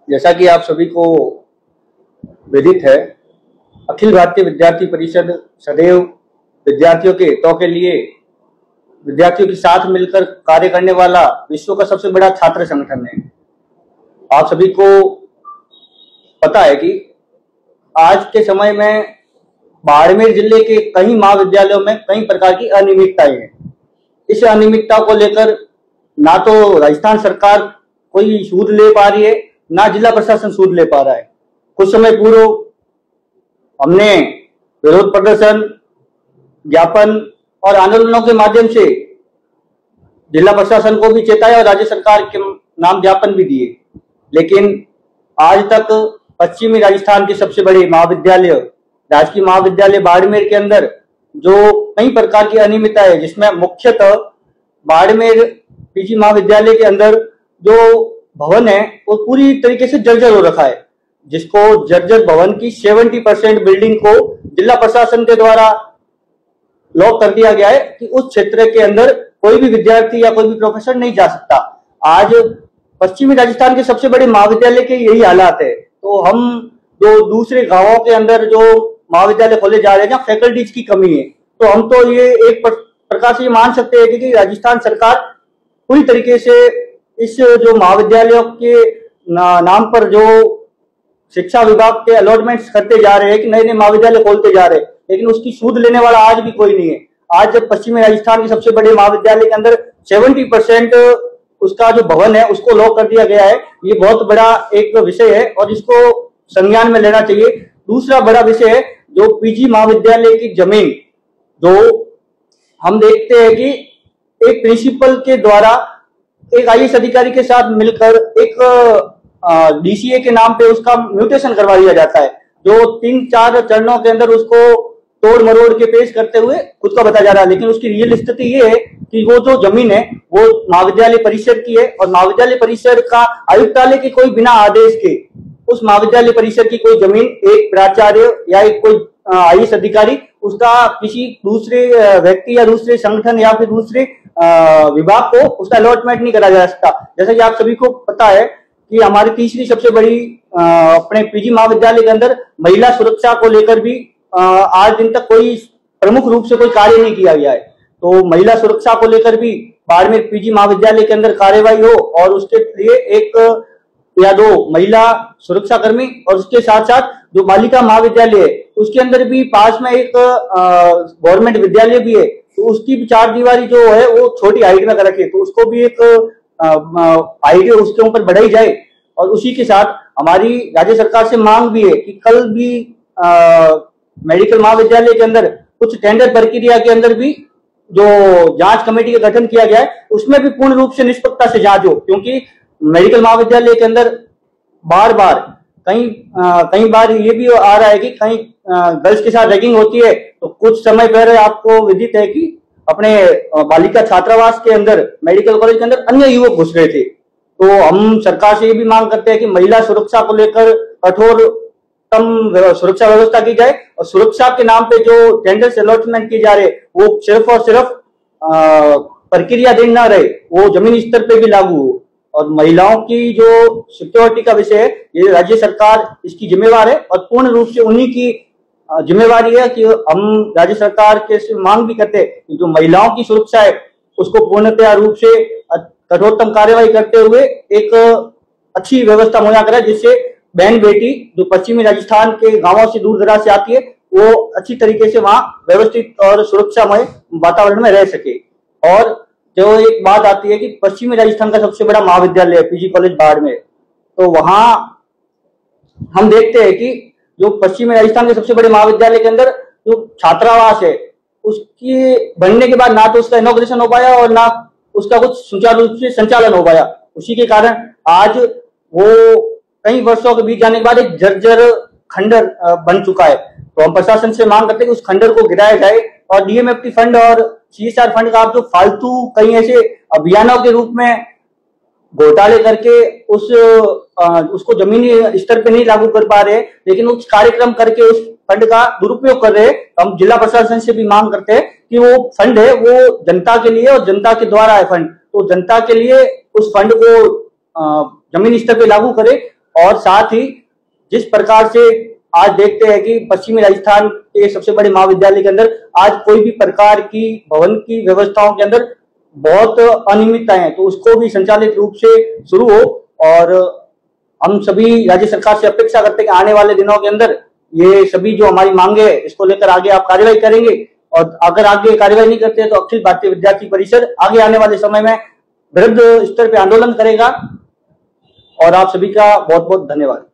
जैसा कि आप सभी को विदित है, अखिल भारतीय विद्यार्थी परिषद सदैव विद्यार्थियों के हितों के लिए विद्यार्थियों के साथ मिलकर कार्य करने वाला विश्व का सबसे बड़ा छात्र संगठन है। आप सभी को पता है कि आज के समय में बाड़मेर जिले के कई महाविद्यालयों में कई प्रकार की अनियमितताएं हैं। इस अनियमितता को लेकर ना तो राजस्थान सरकार कोई सूद ले पा रही है, ना जिला प्रशासन सूद ले पा रहा है। कुछ समय पूर्व हमने विरोध प्रदर्शन, ज्ञापन और आंदोलनों के माध्यम से जिला प्रशासन को भी चेताया और राज्य सरकार के नाम ज्ञापन भी दिए, लेकिन आज तक पश्चिमी राजस्थान के सबसे बड़े महाविद्यालय राजकीय महाविद्यालय बाड़मेर के अंदर जो कई प्रकार की अनियमितता है, जिसमें मुख्यतः बाड़मेर पीजी महाविद्यालय के अंदर जो भवन है वो पूरी तरीके से जर्जर हो रखा है, जिसको जर्जर भवन की 70% बिल्डिंग को जिला प्रशासन के द्वारा लॉक कर दिया गया है कि उस क्षेत्र के अंदर कोई भी विद्यार्थी या कोई भी प्रोफेसर नहीं जा सकता। आज पश्चिमी राजस्थान के सबसे बड़े महाविद्यालय के यही हालात है, तो हम जो दूसरे गांवों के अंदर जो महाविद्यालय खोले जा रहे हैं जहाँ फैकल्टीज की कमी है, तो हम तो ये एक प्रकार से ये मान सकते हैं कि राजस्थान सरकार पूरी तरीके से इस जो महाविद्यालयों के नाम पर जो शिक्षा विभाग के अलॉटमेंट्स करते जा रहे हैं कि नए नए महाविद्यालय खोलते जा रहे हैं, लेकिन उसकी सूद लेने वाला आज भी कोई नहीं है। आज जब पश्चिमी राजस्थान के सबसे बड़े महाविद्यालय के अंदर 70% उसका जो भवन है उसको लॉक कर दिया गया है, ये बहुत बड़ा एक विषय है और इसको संज्ञान में लेना चाहिए। दूसरा बड़ा विषय है जो पीजी महाविद्यालय की जमीन, जो हम देखते हैं कि एक प्रिंसिपल के द्वारा एक आईएएस अधिकारी के साथ मिलकर एक डीसीए के नाम पे उसका म्यूटेशन करवा दिया जाता है, जो 3-4 चरणों के अंदर उसको तोड़ मरोड़ के पेश करते हुए खुद का बताया जा रहा है। लेकिन उसकी रियल स्थिति ये है कि वो जो जमीन है वो महाविद्यालय परिषद की है और महाविद्यालय परिषद का आयुक्तालय के कोई बिना आदेश के उस महाविद्यालय परिषद की कोई जमीन एक प्राचार्य या एक कोई आईएएस अधिकारी उसका किसी दूसरे व्यक्ति या दूसरे संगठन या फिर दूसरे विभाग को उसका अलॉटमेंट नहीं करा जा सकता। जैसा कि आप सभी को पता है कि हमारी तीसरी सबसे बड़ी अपने पीजी महाविद्यालय के अंदर महिला सुरक्षा को लेकर भी आज दिन तक कोई प्रमुख रूप से कोई कार्य नहीं किया गया है, तो महिला सुरक्षा को लेकर भी बाड़मेर पीजी महाविद्यालय के अंदर कार्यवाही हो और उसके लिए एक या 2 महिला सुरक्षा कर्मी और उसके साथ साथ जो बालिका महाविद्यालय है उसके अंदर भी पास में एक गवर्नमेंट विद्यालय भी है, तो उसकी भी 4 दीवारी जो है वो छोटी हाइट में कर रखे, तो उसको भी एक हाइट उसके ऊपर बढ़ाई जाए। और उसी के साथ हमारी राज्य सरकार से मांग भी है कि कल भी मेडिकल महाविद्यालय के अंदर कुछ टेंडर प्रक्रिया के अंदर भी जो जांच कमेटी का गठन किया गया है उसमें भी पूर्ण रूप से निष्पक्षता से जांच हो, क्योंकि मेडिकल महाविद्यालय के अंदर बार बार कई बार ये भी आ रहा है कि कहीं गर्ल्स के साथ रैगिंग होती है। तो कुछ समय पहले आपको विदित है कि अपने बालिका छात्रावास के अंदर मेडिकल कॉलेज के अंदर अन्य युवक घुस रहे थे, तो हम सरकार से ये भी मांग करते हैं कि महिला सुरक्षा को लेकर कठोरतम सुरक्षा व्यवस्था की जाए और सुरक्षा के नाम पे जो टेंडर से अलॉटमेंट किए जा रहे वो सिर्फ और सिर्फ प्रक्रिया दिन न रहे, वो जमीनी स्तर पे भी लागू हो। और महिलाओं की जो सिक्योरिटी का विषय है ये राज्य सरकार इसकी जिम्मेवार है और पूर्ण रूप से उन्हीं की जिम्मेवारी है कि हम राज्य सरकार के से मांग भी करते हैं कि जो महिलाओं की सुरक्षा है उसको पूर्णतः रूप से कठोरतम कार्यवाही करते हुए एक अच्छी व्यवस्था मुहैया कराए, जिससे बहन बेटी जो पश्चिमी राजस्थान के गांवों से दूर दराज से आती है वो अच्छी तरीके से वहां व्यवस्थित और सुरक्षामय वातावरण में रह सके। और जो एक बात आती है कि पश्चिमी राजस्थान का सबसे बड़ा महाविद्यालय है पीजी कॉलेज बाड़मेर, तो वहां हम देखते हैं कि जो पश्चिमी राजस्थान के सबसे बड़े महाविद्यालय के अंदर जो छात्रावास है उसकी बनने के बाद ना तो उसका इनॉग्रेशन हो पाया और ना उसका कुछ सुचारू रूप से संचालन हो पाया। उसी के कारण आज वो कई वर्षों के बीत जाने के बाद एक जर्जर खंडर बन चुका है, तो हम प्रशासन से मांग करते हैं कि उस खंडर को गिराया जाए और डीएमएफटी फंड और सीएसआर फंड का आप जो फालतू कई ऐसे अभियानों के रूप में घोटाले करके उसको जमीनी स्तर पे नहीं लागू कर पा रहे, लेकिन उस कार्यक्रम करके उस फंड का दुरुपयोग कर रहे हैं। हम जिला प्रशासन से भी मांग करते हैं कि वो फंड है वो जनता के लिए और जनता के द्वारा है फंड, तो जनता के लिए उस फंड को जमीनी स्तर पे लागू करे और साथ ही जिस प्रकार से आज देखते हैं कि पश्चिमी राजस्थान के सबसे बड़े महाविद्यालय के अंदर आज कोई भी प्रकार की भवन की व्यवस्थाओं के अंदर बहुत अनियमितताएं हैं, तो उसको भी संचालित रूप से शुरू हो। और हम सभी राज्य सरकार से अपेक्षा करते हैं कि आने वाले दिनों के अंदर ये सभी जो हमारी मांगे है इसको लेकर आगे आप कार्रवाई करेंगे, और अगर आगे कार्रवाई नहीं करते हैं तो अखिल भारतीय विद्यार्थी परिषद आगे आने वाले समय में वृहद स्तर पे आंदोलन करेगा। और आप सभी का बहुत बहुत धन्यवाद।